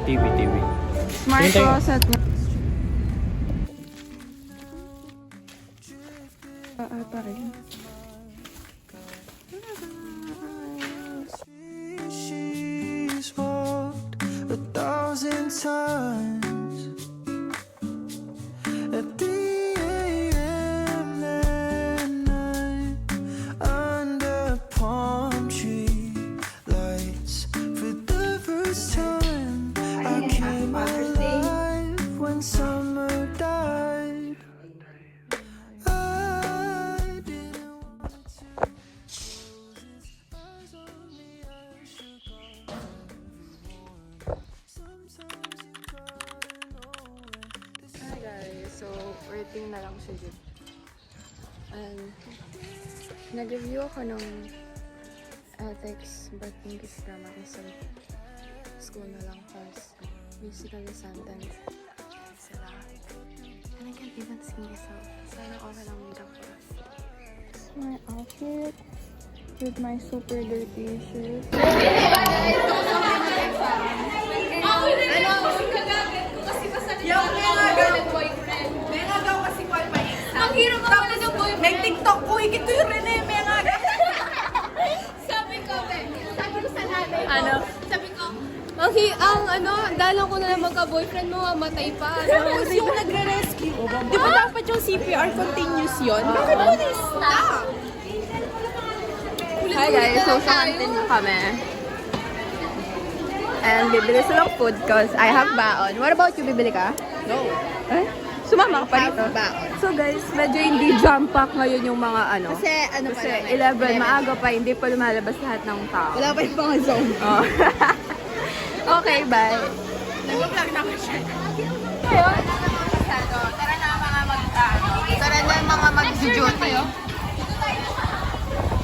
TV. Smart Tingin tayo. closet. Pa rin. She's walked 1,000 times at the AM that night under palm tree lights. For the first time, I came alive when summer died. I didn't want to close his eyes on me. I shook off evermore. Sometimes you gotta know when this Hi guys, so waiting na lang si Jip. And nag-review ako ng ethics but English grammar kasi school na lang first. Basically sentence sila. And I can't even see myself. Sana okay lang makeup ko. This is my outfit with my super dirty shirt. Nag-TikTok ko, higit ko yung Rene, may nga. Sabi ko sa nanay ko, Ano? sabi ko, dalang ko na lang magka-boyfriend mo, matay pa. Tapos yung nagre-rescue, di ba dapat yung CPR continuous yun? Bakit mo na-stop? Hi guys, so sa kantin na kami. And bibili silang food cause I have baon. What about you? Bibili ka? No. Eh? Sumama ka pa dito? baon. So guys, medyo hindi jump pack ngayon yung mga ano. Kasi ano pa Kasi lang, 11, maaga pa, hindi pa lumalabas lahat ng tao. Wala pa yung mga zone. Oh. Okay, bye. Nag-vlog na ako siya. Tara na mga mag-duty.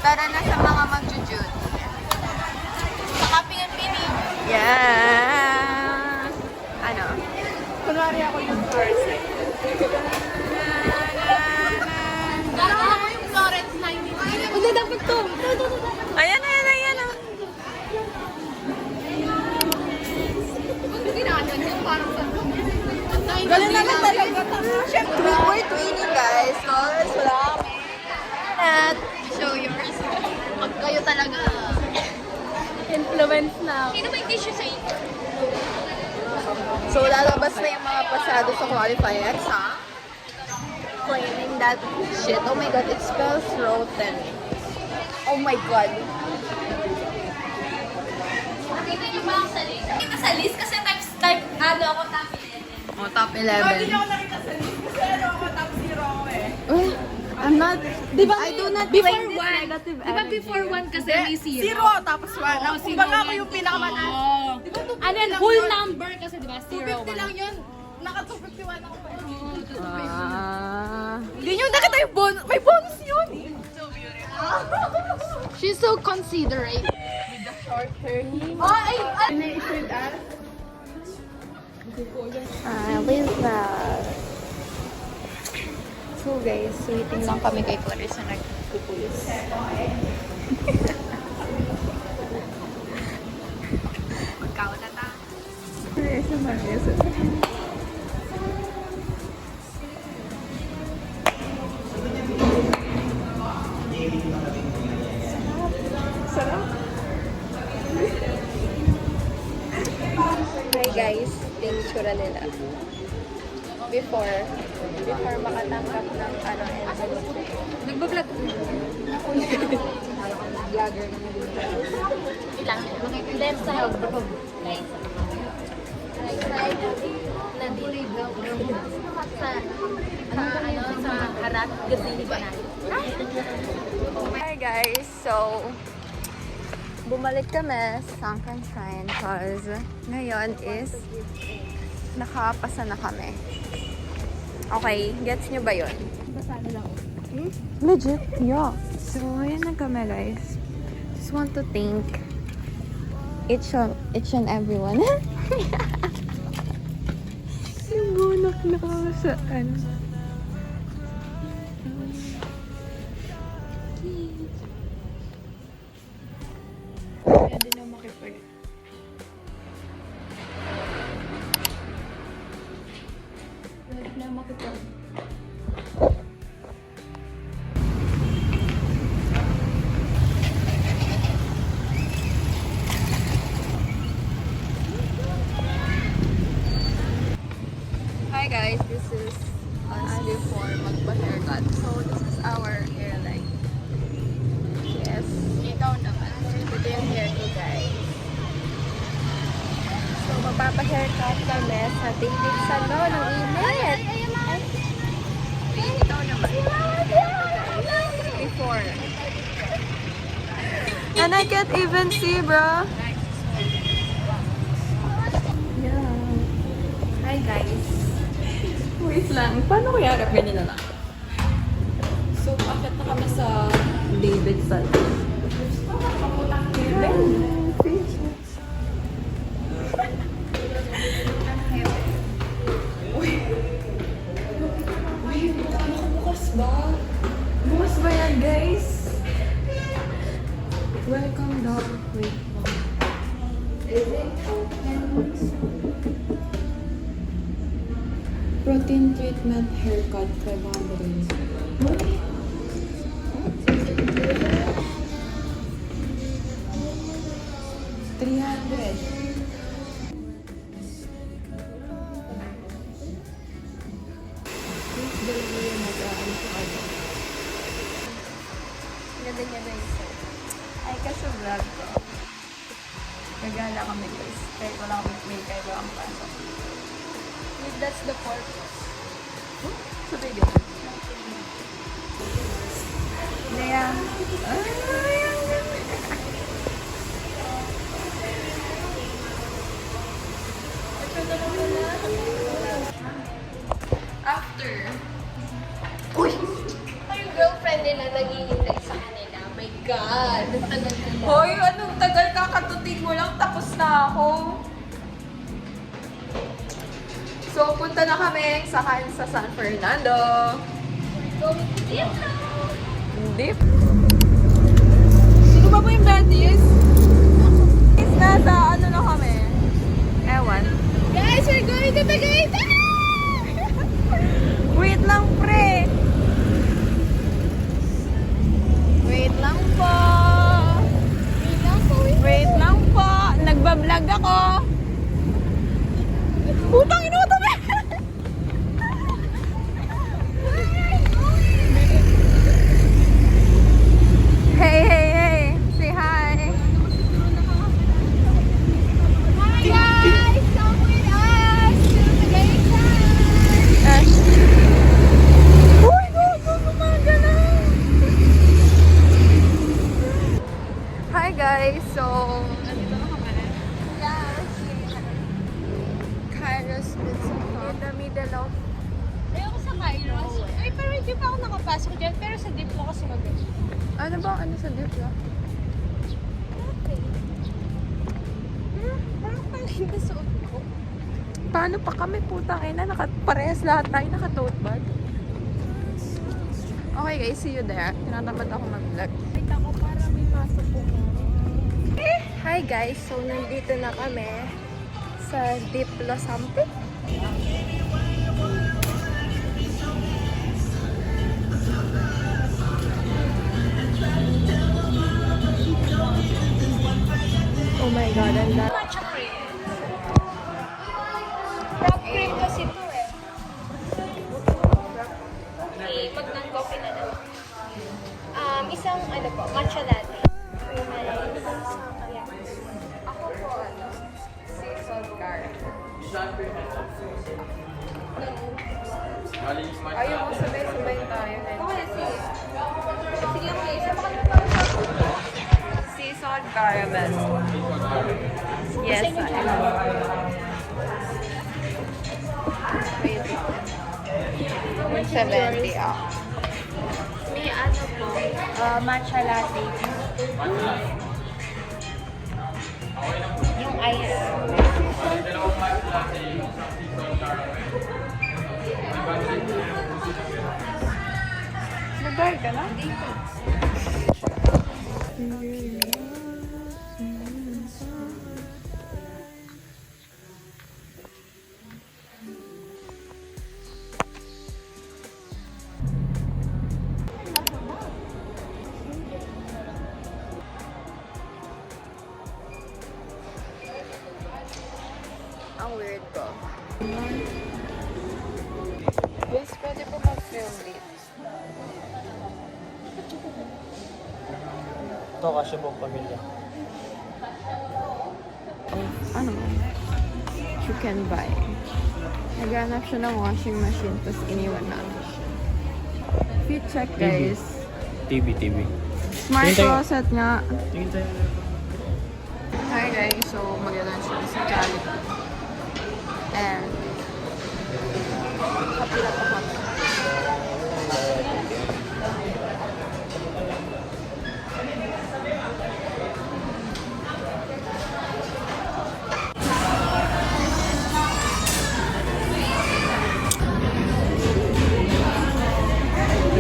Tara na sa mga mag-duty. Sa Kaping and Pini. Yeah! Ano? Kunwari ako yung person. Parang ako yung Florence 90. Hindi, dapat to. Ayan. Oh. Hindi ginagawa siya, parang sa Ganun naman talaga. Siyempre, we're twinning guys. Cause wala kami. At show yours. Pag kayo talaga. influence na. Sino ba yung tissue sa inyo? So, lalabas na yung mga pasado sa qualifier exam. Claiming that shit. Oh my god, it spells rotten. Oh my god. Nakita niyo ba ang sa list? Nakita sa list kasi type ano ako top 11. Oh, top 11. ako nakita sa list kasi ano ako top 0 ako eh. I'm not, Diba, I do not before claim this one, negative diba energy. before 1 kasi may 0? Tapos 1. Kumbaga ako yung pinakamataas. Diba 250 Ano yun, lang whole yun? number kasi diba, 0, 250 lang yun. Naka 251 ako. Hindi nyo nakita yung bonus. May bonus yun. She's so considerate. Oh, ay! With that. So guys, waiting lang kami kay Clarissa na nagpupulis. Magkawa na ta. Clarissa mag-isa. Sarap. Hi guys, yung itsura nila. Before makatanggap ng ano, envelope. Nagbablog. Vlogger na Ilang. Then sa help. Sa harap. Gazini ba na? Hi guys, so bumalik kami sa Sunken Shrine because ngayon is nakapasa na kami. Okay, gets nyo ba yun? Basa na lang. Legit? Yeah. So, ayan na kami guys. Just want to thank each and everyone. Yung bunak na sa ano. Pwede na makipag. Sama kita. Hi guys, this is us before magpa-haircut. So this is our hairline. Yes. Ikaw naman. Ito yung hair ko guys. So magpapa-haircut kami sa dating salon. Ang init! Ikaw naman. Before. And I can't even see, bro. Yeah. Hi guys. Wait lang, paano kaya harap ganyan na lang? So, akit na kami sa Davidson. Bukas ba? Bukas ba yan, guys? Welcome daw. Wait lang. Protein treatment haircut 500. Ganda niya guys. Ay, kasi vlog ko. Nagala kami guys. Kaya wala kami makeup, wala kami pasok. That's the purpose. Sa video. Naya. After. Uy! Yung girlfriend nila naghihintay sa kanila. My God! Tagal nila. Hoy, anong tagal kakatutin mo lang, tapos na ako. So, punta na kami sa San Fernando. Going to dip na. Dip. Sino ba po yung baddies? Is nasa ano na kami? Ewan. Guys, we're going to Tagaytay! Wait lang, pre. Wait lang po. Wait lang po. Nagbablog ako. Putang ina mo to, be! Hey, hey, hey. Say hi. Hi guys! Come with us to Tagaytay! Uy, gumagana. Hi guys, so nandito na kami. Kairos in the middle of Ayoko sa Kairos. Ay, pero hindi pa ako nakapasok dyan. Pero sa dip ko kasi mag-dip. Ano ba? Ano sa dip lang? Parang pangin na suot ko. paano pa kami putang ina, parehas lahat tayo naka-tote bag. Okay guys, see you there. Tinatamad ako mag-vlog. Wait ako para may pasok ko. Hi guys! So, nandito na kami sa Diplo something. Oh my God, ang dami. Matcha cream. Frog cream kasi ito eh. Okay, mag-coffee na lang. Isang ano po, matcha latte. Ako po, ano, sea salt caramel. Ayaw mo sabay-sabay tayo. Sige, okay. Isa pa kami Sea salt caramel. Yes, I Wait. 170 ako. May ano po, matcha latte. Yung ice. Nag-buy ka na? ang weird ko. Yes, pwede po mag-film dito. Ito kasi buong pamilya. Ano? You can buy. Naghanap siya ng washing machine, tapos iniwan namin siya. If you check, guys, TV. smart Tingin tayo. closet nga. Tingin tayo. Hi guys, so mag-lunch kami sa Jollibee. And kapila pa kami.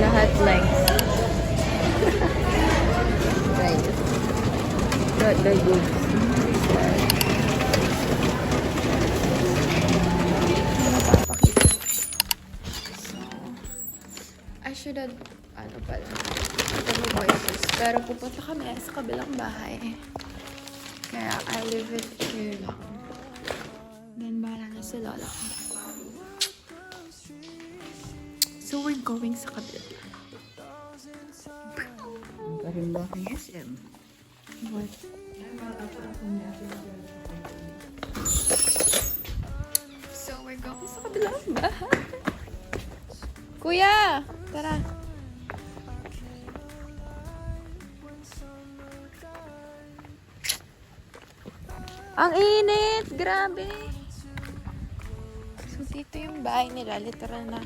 Lahat likes. Guys. Got the goods. Napapakita. So, I should have, ano pala, Tony Voices. Pero pupunta kami sa kabilang bahay. Kaya I leave it here lang. Then bahala na si Lola ko. So we're going sa kabila. Karimbakan SM. What? So we're going sa kabilang bahay. Kuya! Tara! Ang init! Grabe! So dito yung bahay nila. Literal na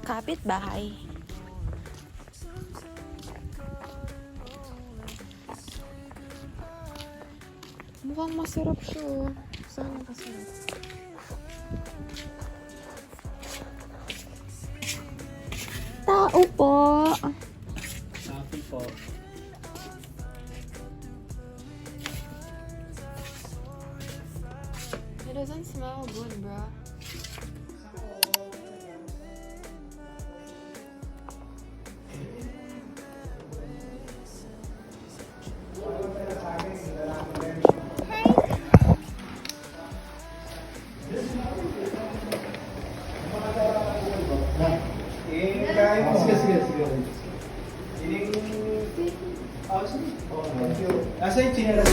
kapit bahay. Mukhang masarap siya, oh. Sana masarap. Tao po! Sabi po. It doesn't smell good, bro. Asa yung chinelas?